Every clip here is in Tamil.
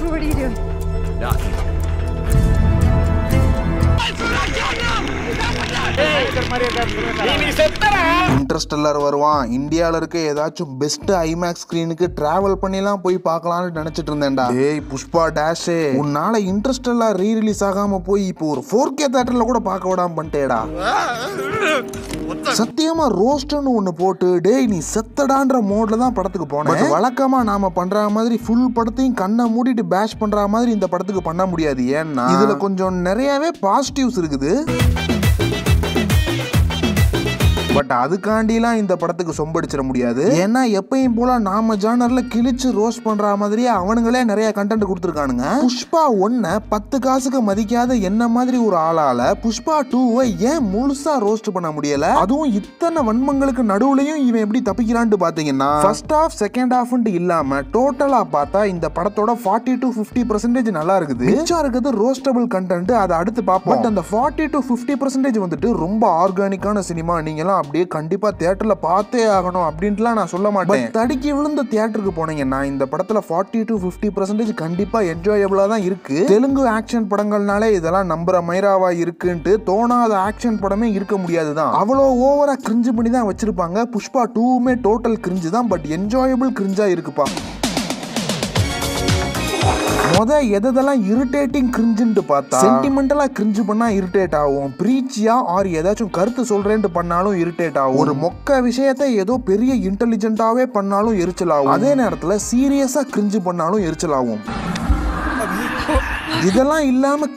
What are you doing? Nothing. Interstellar வருவான், இந்தியாவில் இருக்க ஏதாச்சும் பெஸ்ட் ஐமேக்ஸ் ஸ்கிரீனுக்கு டிராவல் பண்ணிலாம் போய் பார்க்கலாம்னு நினைச்சிட்டு இருந்தேன்டா. ஏய் புஷ்பா டேஷே, உன்னால இன்டர்ஸ்டெல்லர் ரீ ரிலீஸ் ஆகாம போய் இப்போ ஒரு 4K தியேட்டர்ல கூட பார்க்க விடாம பண்ணிட்டேடா. சத்தியமா ரோஸ்ட்னு ஒண்ணு போட்டு டேய் நீ செத்தடான்ற மோட்ல தான் படத்துக்கு போனேன். வழக்கமா நாம பண்ற மாதிரி ஃபுல் படத்தையும் கண்ணை மூடிட்டு பேஷ் பண்ற மாதிரி இந்த படத்துக்கு பண்ண முடியாது. ஏன்னா இதுல கொஞ்சம் நிறையவே பாசிட்டிவ்ஸ் இருக்குது. பட் அதுக்காண்டிலாம் இந்த படத்துக்கு சொம்படிச்சிட முடியாது. ஏன்னா எப்பயும் போல நாம ஜானர்ல கிழிச்சு ரோஸ்ட் பண்ற மாதிரியே அவனுங்களே நிறைய கண்டென்ட் கொடுத்துருக்கானுங்க. புஷ்பா 1 10 காசுக்கு மதிக்காத என்ன மாதிரி ஒரு ஆளால புஷ்பா 2 ஏன் முழுசா ரோஸ்ட் பண்ண முடியல? அதுவும் இத்தனை வன்மங்களுக்கு நடுவுலையும் இவன் எப்படி தப்பிக்கிறான்னு பாத்தீங்கன்னா ஃபர்ஸ்ட் ஹாஃப் செகண்ட் ஹாஃப் இல்லாம டோட்டலா பார்த்தா இந்த படத்தோட 40 to 50% நல்லா இருக்குது. மிச்சம் இருக்குது ரோஸ்டபிள் கண்டென்ட். அதை அடுத்து பார்ப்போம். பட் அந்த 40 to 50% வந்துட்டு ரொம்ப ஆர்கானிக்கான சினிமா. நீங்களாம் அப்படியே கண்டிப்பா தியேட்டர்ல பார்த்தே ஆகணும் அப்படின்ட்டுலாம் நான் சொல்ல மாட்டேன். தடுக்கி விழுந்த தியேட்டருக்கு போனீங்கன்னா இந்த படத்துல 40 to 50% கண்டிப்பா என்ஜாயபிளா தான் இருக்கு. தெலுங்கு ஆக்ஷன் படங்கள்னாலே இதெல்லாம் நம்புற மைராவா இருக்குன்ட்டு தோணாத ஆக்ஷன் படமே இருக்க முடியாதுதான். அவ்வளோ ஓவரா கிரிஞ்சு பண்ணி தான் வச்சிருப்பாங்க. புஷ்பா 2மே டோட்டல் கிரிஞ்சு தான். பட் என்ஜாயபிள் கிரிஞ்சா இருக்குப்பா. எதெல்லாம் இரிட்டேட்டிங் கிரிஞ்சுன்னு பார்த்தா சென்டிமெண்டலா கிரிஞ்சு பண்ணா இரிட்டேட் ஆகும். பிரீச்சியா ஆர் ஏதாச்சும் கருத்து சொல்றேன்னு பண்ணாலும் இரிட்டேட் ஆகும். ஒரு மொக்க விஷயத்தை ஏதோ பெரிய இன்டெலிஜென்ட்டாவே பண்ணாலும் எரிச்சல் ஆகும். அதே நேரத்துல சீரியஸா கிரிஞ்சு பண்ணாலும் எரிச்சல் ஆகும். இதெல்லாம் இல்லாம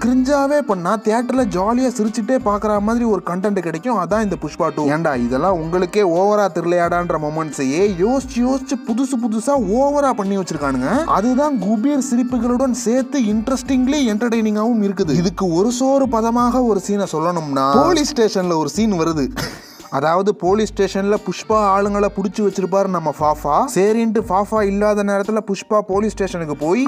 கிரிஞ்சாவே பண்ணா தியேட்டர்ல ஜாலியா சிரிச்சுட்டே பாக்குற மாதிரி ஒரு கண்டென்ட் கிடைக்கும். அதான் இந்த புஷ்பா 2. ஏண்டா இதெல்லாம் உங்களுக்கே ஓவரா தெரியலையாடான்ற மொமெண்ட்ஸையே யோசிச்சு புதுசா ஓவரா பண்ணி வச்சிருக்கானுங்க. அதுதான் குபீர் சிரிப்புகளுடன் சேர்த்து இன்ட்ரெஸ்டிங்லி என்டர்டெய்னிங்காவும் இருக்குது. இதுக்கு ஒரு சோறு பதமாக ஒரு சீனை சொல்லணும்னா போலீஸ் ஸ்டேஷன்ல ஒரு சீன் வருது. அதாவது போலீஸ் ஸ்டேஷன்ல புஷ்பா ஆளுங்களை புடிச்சு வச்சிருப்பாரு நம்ம ஃபாஃபா. சரின்ட்டு ஃபாஃபா இல்லாத நேரத்துல புஷ்பா போலீஸ் ஸ்டேஷனுக்கு போய்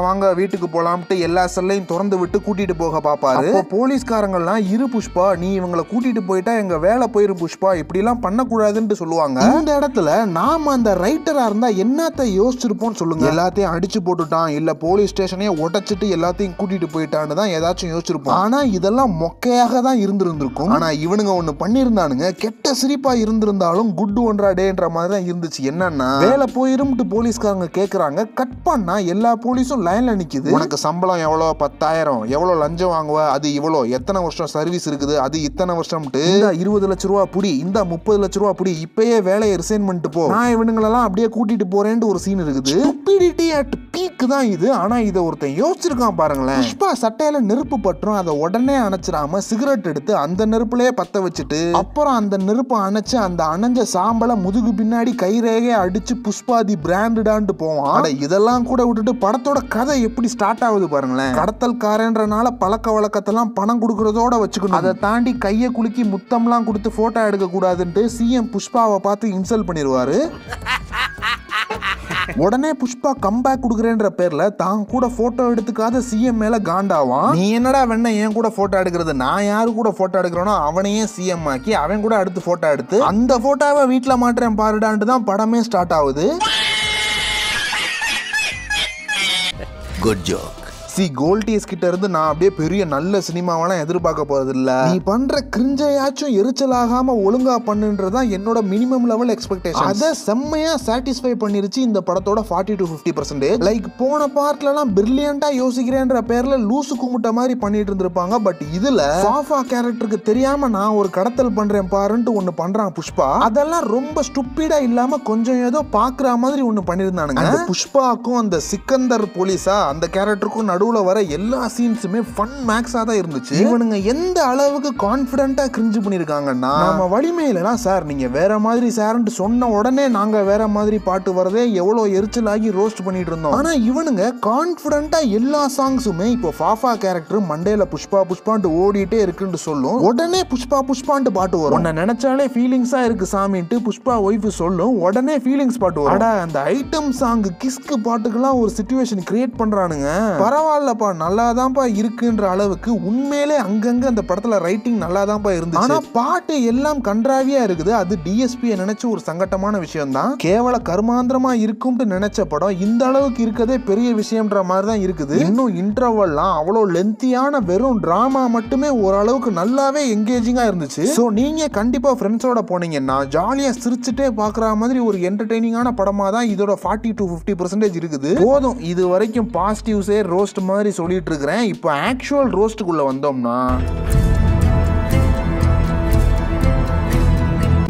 வாங்க வீட்டுக்கு போலாம்ட்டு எல்லா செல்லையும் திறந்து விட்டு கூட்டிட்டு போக பாப்பாரு. போலீஸ்காரங்கள்லாம் இரு புஷ்பா, நீ இவங்களை கூட்டிட்டு போயிட்டா எங்க வேலை போயிரும் புஷ்பா, இப்படி எல்லாம் பண்ணக்கூடாதுன்னு சொல்லுவாங்க. இந்த இடத்துல நாம அந்த ரைட்டரா இருந்தா என்னத்த யோசிச்சிருப்போம் சொல்லுங்க? எல்லாத்தையும் அடிச்சு போட்டுட்டான், இல்ல போலீஸ் ஸ்டேஷனையே உடைச்சிட்டு எல்லாத்தையும் கூட்டிட்டு போயிட்டான்னு தான் ஏதாச்சும் யோசிச்சிருப்போம். ஆனா இதெல்லாம் மொக்கையாக தான் இருந்திருக்கும். ஆனா இவனுங்க ஒண்ணு பண்ணிருந்தானுங்க, கெட்ட சிரிப்பா இருந்திருந்தாலும் குட் ஒன்றா டேன்ற மாதிரி தான் இருந்துச்சு. என்னன்னா வேலை போயிரும்ட்டு போலீஸ்காரங்க கேக்குறாங்க. கட் பண்ணா எல்லா போலீஸும் லைன்ல நிக்குது. உனக்கு சம்பளம் எவ்வளோ? 10,000. எவ்வளோ லஞ்சம் வாங்குவ? அது இவ்வளோ. எத்தனை வருஷம் சர்வீஸ் இருக்குது? அது இத்தனை வருஷம்ட்டு. இந்த 20 லட்ச ரூபா புடி, இந்த 30 லட்ச ரூபா புடி, இப்பயே வேலையை ரிசைன் பண்ணிட்டு போ, நான் இவனுங்களெல்லாம் அப்படியே கூட்டிட்டு போறேன்னு ஒரு சீன் இருக்குது. ஸ்டூபிடிட்டி அட் பீக் தான் இது. ஆனா இதை ஒருத்தன் யோசிச்சிருக்கான் பாருங்களேன். புஷ்பா சட்டையில நெருப்பு பற்றும், அதை உடனே அணைச்சிடாம சிகரெட் எடுத்து அந்த நெருப்புலயே பத்த வச்சுட்டு அப்புறம் அந்த நெருப்பு அணைச்சு அந்த அணைஞ்ச சாம்பலை முதுகு பின்னாடி கைரேகை அடிச்சு புஷ்பாதி பிராண்டடான்ட்டு போவான். இதெல்லாம் கூட விட்டுட்டு படத்தோட கதை எப்படி ஸ்டார்ட் ஆகுது பாருங்களேன். கடத்தல்காரன்றனால பழக்க வழக்கத்தெல்லாம் பணம் கொடுக்கறதோட வச்சுக்கணும். அதை தாண்டி கையை குலுக்கி முத்தம்லாம் கொடுத்து போட்டோ எடுக்க கூடாதுன்ட்டு சிஎம் புஷ்பாவை பார்த்து இன்சல்ட் பண்ணிடுவாரு. உடனே புஷ்பா கம்பேக் கொடுக்குறேன்ற பேர்ல தான் கூட போட்டோ எடுத்துக்காத சிஎம் மேல காண்டாவான். நீ என்னடா வேணா என் கூட போட்டோ எடுக்கிறது? நான் யாரு கூட போட்டோ எடுக்கிறோனோ அவனையே சிஎம் ஆக்கி அவன் கூட அடுத்து போட்டோ எடுத்து அந்த போட்டோவை வீட்டுல மாட்டுறேன் பாருடான்ட்டு தான் படமே ஸ்டார்ட் ஆகுது. Good joke. கோல்டிஸ் கிட்ட இருந்து நான் அப்படியே பெரிய நல்ல சினிமாவெல்லாம் எதிர்பார்க்க போறது இல்ல. நீ பண்ற கிரிஞ்சையாச்சும் எரிச்சல் ஆகாம ஒழுங்கா பண்ணுன்றதான் என்னோட மினிமம் லெவல் எக்ஸ்பெக்டேஷன். அதை செம்மையா சாட்டிஸ்ஃபை பண்ணிருச்சு இந்த படத்தோட 40 to 50%. லைக் போன பார்ட்ல எல்லாம் பிரில்லியண்டா யோசிக்கிறேன்ற பேர்ல லூசு கும்பிட்ட மாதிரி பண்ணிட்டு இருந்திருப்பாங்க. பட் இதுல ஃபாஃபா கேரக்டருக்கு தெரியாம நான் ஒரு கடத்தல் பண்றேன் பாருன்ட்டு ஒண்ணு பண்றான் புஷ்பா. அதெல்லாம் ரொம்ப ஸ்டூபிடா இல்லாம கொஞ்சம் ஏதோ பாக்குற மாதிரி ஒண்ணு பண்ணிருந்தானுங்க. அந்த புஷ்பாக்கும் அந்த சிக்கந்தர் போலீஸா அந்த கேரக்டருக்கும் நடுவுல வர எல்லா சீன்ஸுமே ஃபன் மேக்ஸா தான் இருந்துச்சு. இவனுங்க எந்த அளவுக்கு கான்ஃபிடென்ட்டா கிரிஞ்சு பண்ணிருக்காங்கன்னா நம்ம வலிமையிலலாம் சார் நீங்க வேற மாதிரி சார்ன்ட்டு சொன்ன உடனே நாங்க வேற மாதிரி பாட்டு வரதே எவ்வளவு எரிச்சலாகி ரோஸ்ட் பண்ணிட்டு இருந்தோம். ஆனா இவனுங்க கான்ஃபிடென்ட்டா எல்லா சாங்ஸுமே இப்போ ஃபாஃபா கேரக்டர் மண்டேல புஷ்பா புஷ்பான்ட்டு ஓடிட்டே இருக்குன்னு சொல்லும், உடனே புஷ்பா புஷ்பான்ட்டு பாட்டு வரும். உன்னை நினைச்சாலே ஃபீலிங்ஸா இருக்கு சாமின்ட்டு புஷ்பா ஒய்ஃப் சொல்லும், உடனே ஃபீலிங்ஸ் பாட்டு வரும். அந்த ஐட்டம் சாங் கிஸ்க்கு பாட்டுக்கெல்லாம் ஒரு சிச்சுவேஷன் கிரியேட் பண்றானுங்க. பரவாயில்ல பரவாயில்லப்பா நல்லாதான்ப்பா இருக்குன்ற அளவுக்கு உண்மையிலே அங்கங்க அந்த படத்துல ரைட்டிங் நல்லாதான்ப்பா இருந்துச்சு. ஆனா பாட்டு எல்லாம் கன்றாவியா இருக்குது. அது டிஎஸ்பியை நினைச்சு ஒரு சங்கட்டமான விஷயம் தான். கேவல கர்மாந்திரமா இருக்கும்னு நினைச்ச படம் இந்த அளவுக்கு இருக்கதே பெரிய விஷயம்ன்ற மாதிரி தான் இருக்குது. இன்னும் இன்டர்வல்லாம் அவ்வளோ லென்த்தியான வெறும் டிராமா மட்டுமே ஓரளவுக்கு நல்லாவே எங்கேஜிங்கா இருந்துச்சு. ஸோ நீங்க கண்டிப்பா ஃப்ரெண்ட்ஸோட போனீங்கன்னா ஜாலியா சிரிச்சுட்டே பாக்குற மாதிரி ஒரு என்டர்டெய்னிங்கான படமா தான் இதோட 40 to 50% இருக்குது. போதும் இது வரைக்கும் பாசிட்டிவ்ஸே ரோஸ்ட் மாதிரி சொல்லிட்டு இருக்கிறேன். இப்போ ஆக்சுவல் ரோஸ்ட்டுக்குள்ள வந்தோம்னா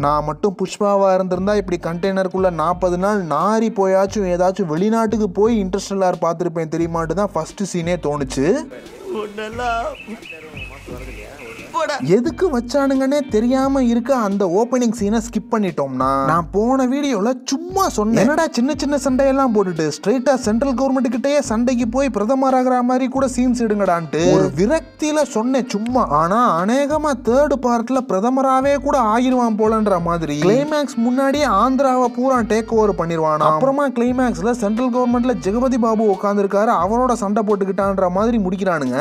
நான் மட்டும் புஷ்பாவா இருந்திருந்தா இப்படி கண்டெய்னருக்குள்ள 40 நாள் நாரி போயாச்சும் ஏதாச்சும் வெளிநாட்டுக்கு போய் இன்டர்ஸ்டெல்லார் பார்த்துருப்பேன் தெரியுமாட்டு தான் ஃபர்ஸ்ட் சீனே தோணுச்சு. எதுக்கு வச்சானுங்கன்னே தெரியாம இருக்க அந்த ஓபனிங் சீனை ஸ்கிப் பண்ணிட்டோம்னா நான் போன வீடியோல சும்மா சொன்னேன் என்னடா சின்ன சின்ன சண்டையெல்லாம் போட்டுட்டு ஸ்ட்ரெயிட்டா சென்ட்ரல் கவர்மெண்ட் கிட்டயே சண்டைக்கு போய் பிரதமர் ஆகிற மாதிரி கூட சீன்ஸ் எடுங்கடான்ட்டு ஒரு விரக்தியில சொன்னேன் சும்மா. ஆனா அநேகமா தேர்ட் பார்ட்ல பிரதமராவே கூட ஆகிருவான் போலன்ற மாதிரி கிளைமேக்ஸ் முன்னாடியே ஆந்திராவை பூரா டேக் ஓவர் பண்ணிடுவான். அப்புறமா கிளைமேக்ஸ்ல சென்ட்ரல் கவர்மெண்ட்ல ஜெகபதி பாபு உட்கார்ந்துருக்காரு அவரோட சண்டை போட்டுக்கிட்டான்ற மாதிரி முடிக்கிறானுங்க.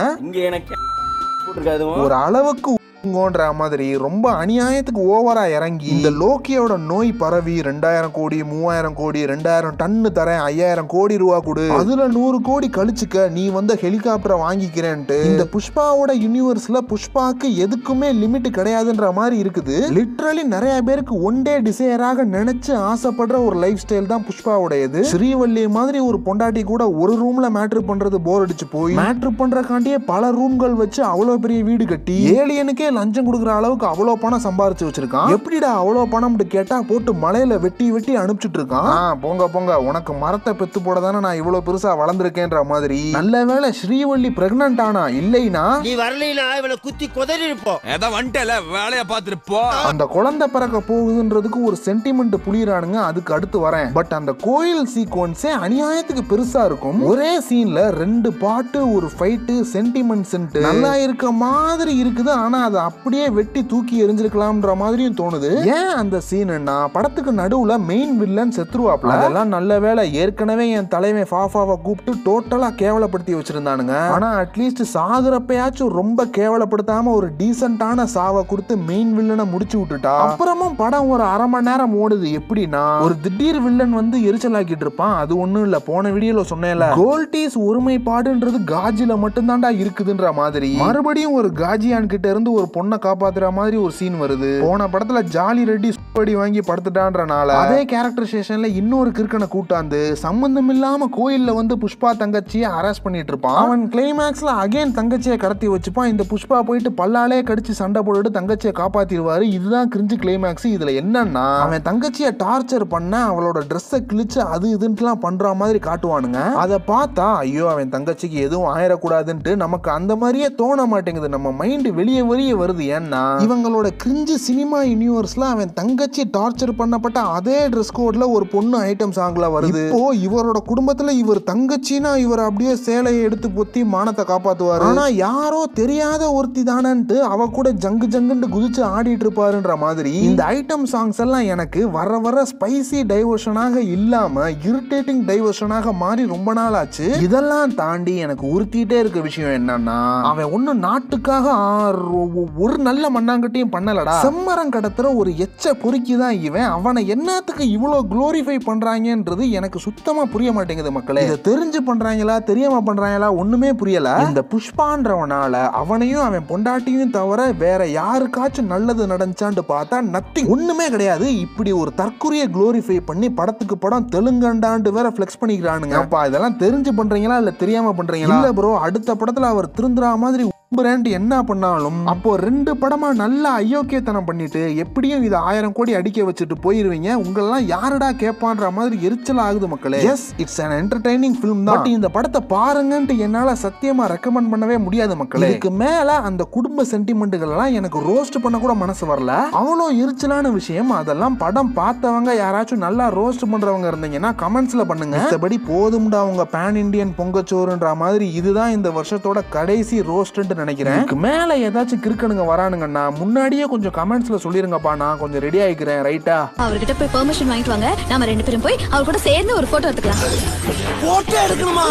ஒரு அளவுக்கு மாதிரி ரொம்ப அநியாயத்துக்கு ஓவரா இறங்கி இந்த லோக்கியோட நோய் பரவி 2000 கோடி 3000 கோடி 2000 டன்னு தரேன் 5000 கோடி ரூபா கொடு அதுல 100 கோடி கழிச்சுக்க நீ வந்து ஹெலிகாப்டரை வாங்கிக்கிறேன்ட்டு இந்த புஷ்பாவோட யூனிவர்ஸ்ல புஷ்பாக்கு எதுக்குமே லிமிட் கிடையாதுன்ற மாதிரி இருக்குது. லிட்டரலி நிறைய பேருக்கு ஒன் டே டிசையராக நினைச்சு ஆசைப்படுற ஒரு லைஃப் ஸ்டைல் தான் புஷ்பாவுடையது. ஸ்ரீவல்லி மாதிரி ஒரு பொண்டாட்டி கூட ஒரு ரூம்ல மேட்ரு பண்றது போர் அடிச்சு போய் மேட்ரு பண்றக்காண்டியே பல ரூம்கள் வச்சு அவ்வளவு பெரிய வீடு கட்டி ஏலியனுக்கே லஞ்சம் கொடுக்குற அளவுக்கு அவ்வளோ பணம் சம்பாரிச்சு வச்சிருக்கான். எப்படிடா அவ்வளோ பணம் கேட்டா போட்டு மலையில வெட்டி வெட்டி அனுப்பிச்சுட்டு இருக்கான். போங்க போங்க உனக்கு மரத்தை பெத்து போட தானே நான் இவ்வளவு பெருசா வளர்ந்துருக்கேன்ற மாதிரி. நல்ல வேளை ஸ்ரீவல்லி பிரெக்னன்ட் ஆனா இல்லைனா நீ வரலைனா இவளை குத்தி கொதறி இருப்போம். ஏதோ வந்துட்டல வேலைய பார்த்துட்டு போ. அந்த குழந்தை பிறக்க போகுதுன்றதுக்கு ஒரு சென்டிமெண்ட் புளியறானுங்க. அதுக்கு அடுத்து வரேன். பட் அந்த கோயில் சீக்வன்ஸே அநியாயத்துக்கு பெருசா இருக்கும். ஒரே சீன்ல 2 பாட்டு ஒரு ஃபைட் சென்டிமெண்ட்ஸ் நல்லா இருக்க மாதிரி இருக்குது. ஆனா அது அப்படியே வெட்டி தூக்கி எரிஞ்சிருக்கலாம்ன்ற மாதிரியும் தோணுது. ஏன் அந்த சீன்னா படத்துக்கு நடுவுல மெயின் வில்லன் செத்துருவாப்ல. அதெல்லாம் நல்ல வேளை ஏற்கனவே என் தலைமை ஃபாஃபாவை கூப்பிட்டு டோட்டலா கேவலப்படுத்தி வச்சிருந்தானுங்க. ஆனா அட்லீஸ்ட் சாகுறப்பயாச்சும் ரொம்ப கேவலப்படுத்தாம ஒரு டீசென்டான சாவை கொடுத்து மெயின் வில்லனை முடிச்சு விட்டுட்டா அப்புறமும் படம் ஒரு அரை மணி நேரம் ஓடுது. எப்படின்னா ஒரு திடீர் வில்லன் வந்து எரிச்சலாக்கிட்டு இருப்பான். அது ஒண்ணும் இல்ல போன வீடியோல சொன்னேன்ல கோல்டீஸ் ஒருமைப்பாடுன்றது காஜில மட்டும் தான்டா இருக்குதுன்ற மாதிரி மறுபடியும் ஒரு காஜியான் கிட்ட இருந்து ஒரு பொண்ணை காப்பாத்துற மாதிரி ஒரு சீன் வருது. போன படத்துல ஜாலி ரெட்டி சுப்படி வாங்கி படுத்துட்டான்றனால அதே கேரக்டரைசேஷன்ல இன்னொரு கிறுக்கனை கூட்டாந்து சம்பந்தம் இல்லாம கோயில்ல வந்து புஷ்பா தங்கச்சியை அரெஸ்ட் பண்ணிட்டு இருப்பான். அவன் கிளைமேக்ஸ்ல அகைன் தங்கச்சியை கடத்தி வச்சுப்பான். இந்த புஷ்பா போயிட்டு பல்லாலே கடிச்சு சண்டை போட்டுட்டு தங்கச்சியை காப்பாத்திடுவாரு. இதுதான் கிரிஞ்சு கிளைமேக்ஸ். இதுல என்னன்னா அவன் தங்கச்சியை டார்ச்சர் பண்ண அவளோட ட்ரெஸ்ஸை கிழிச்சு அது இதுன்ட்டுலாம் பண்ற மாதிரி காட்டுவானுங்க. அதை பார்த்தா ஐயோ அவன் தங்கச்சிக்கு எதுவும் ஆயிடக்கூடாதுன்ட்டு நமக்கு அந்த மாதிரியே தோண மாட்டேங்குது. நம்ம மைண்ட் வெளியே வெளியே வருது. ஏன்னா இவங்களோட கிரிஞ்சு சினிமா யூனிவர்ஸ்ல அவன் தங்கச்சி டார்ச்சர் பண்ணப்பட்ட அதே ட்ரெஸ் கோட்ல ஒரு பொண்ணு ஐட்டம் சாங்ல வருது. இப்போ இவரோட குடும்பத்துல இவர் தங்கச்சினா இவர் அப்படியே சேலையை எடுத்து பொத்தி மானத்தை காப்பாத்துவாரு. ஆனா யாரோ தெரியாத ஒருத்தி தானன்ட்டு அவ கூட ஜங்கு ஜங்குன்னு குதிச்சு ஆடிட்டு இருப்பாருன்ற மாதிரி இந்த ஐட்டம் சாங்ஸ் எல்லாம் எனக்கு வர வர ஸ்பைசி டைவர்ஷனாக இல்லாம இரிட்டேட்டிங் டைவர்ஷனாக மாறி ரொம்ப நாள் ஆச்சு. இதெல்லாம் தாண்டி எனக்கு உறுத்திட்டே இருக்க விஷயம் என்னன்னா அவன் ஒண்ணு நாட்டுக்காக ஒரு நல்ல மண்ணாங்கட்டியும் பண்ணலடா. செம்மரம் கடத்துற ஒரு எச்ச பொறுக்கிதான் இவன். அவனை என்னத்துக்கு இவ்வளவு குளோரிஃபை பண்றாங்கன்றது எனக்கு சுத்தமா புரிய மாட்டேங்குது மக்களே. இதை தெரிஞ்சு பண்றாங்களா தெரியாம பண்றாங்களா ஒண்ணுமே புரியல. இந்த புஷ்பான்றவனால அவனையும் அவன் பொண்டாட்டியும் தவிர வேற யாருக்காச்சும் நல்லது நடந்துச்சான்னு பார்த்தா நத்திங் ஒண்ணுமே கிடையாது. இப்படி ஒரு தற்குறிய குளோரிஃபை பண்ணி படத்துக்கு படம் தெலுங்கண்டாண்டு வேற ஃபிளெக்ஸ் பண்ணிக்கிறானுங்க. அப்பா இதெல்லாம் தெரிஞ்சு பண்றீங்களா இல்ல தெரியாம பண்றீங்களா? இல்ல ப்ரோ அடுத்த படத்துல அவர் திருந்துற மாதிரி என்ன பண்ணாலும் அப்போ 2 படமா நல்ல அயோக்கியத்தனம் பண்ணிட்டு எப்படியும் இது 1000 கோடி அடிக்க வச்சுட்டு போயிருவீங்க. உங்களெல்லாம் யாருடா கேட்பான்ற மாதிரி எரிச்சல் ஆகுது மக்களே. S it's an entertaining film தான். இந்த படத்தை பாருங்கன்ட்டு என்னால சத்தியமா ரெக்கமெண்ட் பண்ணவே முடியாது மக்களே. இதுக்கு மேல அந்த குடும்ப சென்டிமெண்ட்டுகள் எல்லாம் எனக்கு ரோஸ்ட் பண்ண கூட மனசு வரல. அவ்வளோ எரிச்சலான விஷயம். அதெல்லாம் படம் பார்த்தவங்க யாராச்சும் நல்லா ரோஸ்ட் பண்றவங்க இருந்தீங்கன்னா கமெண்ட்ஸ்ல பண்ணுங்க. மத்தபடி போதும்டா உங்க பேன் இண்டியன் பொங்கச்சோறுன்ற மாதிரி இதுதான் இந்த வருஷத்தோட கடைசி ரோஸ்ட் நினைக்கிறேன். மேல ஏதாச்சும் கிறுக்கனுங்க வரானுங்கன்னா முன்னாடியே கொஞ்சம் கமெண்ட்ஸ்ல சொல்லிருங்கப்பா. நான் கொஞ்சம் ரெடி ஆயிக்கிறேன். ரைட்டா அவர்கிட்ட போய் பெர்மிஷன் வாங்கிட்டு வாங்க. நாம 2 பேரும் போய் அவர் கூட சேர்ந்து ஒரு போட்டோ எடுத்துக்கலாம். போட்டோ எடுக்கணுமா?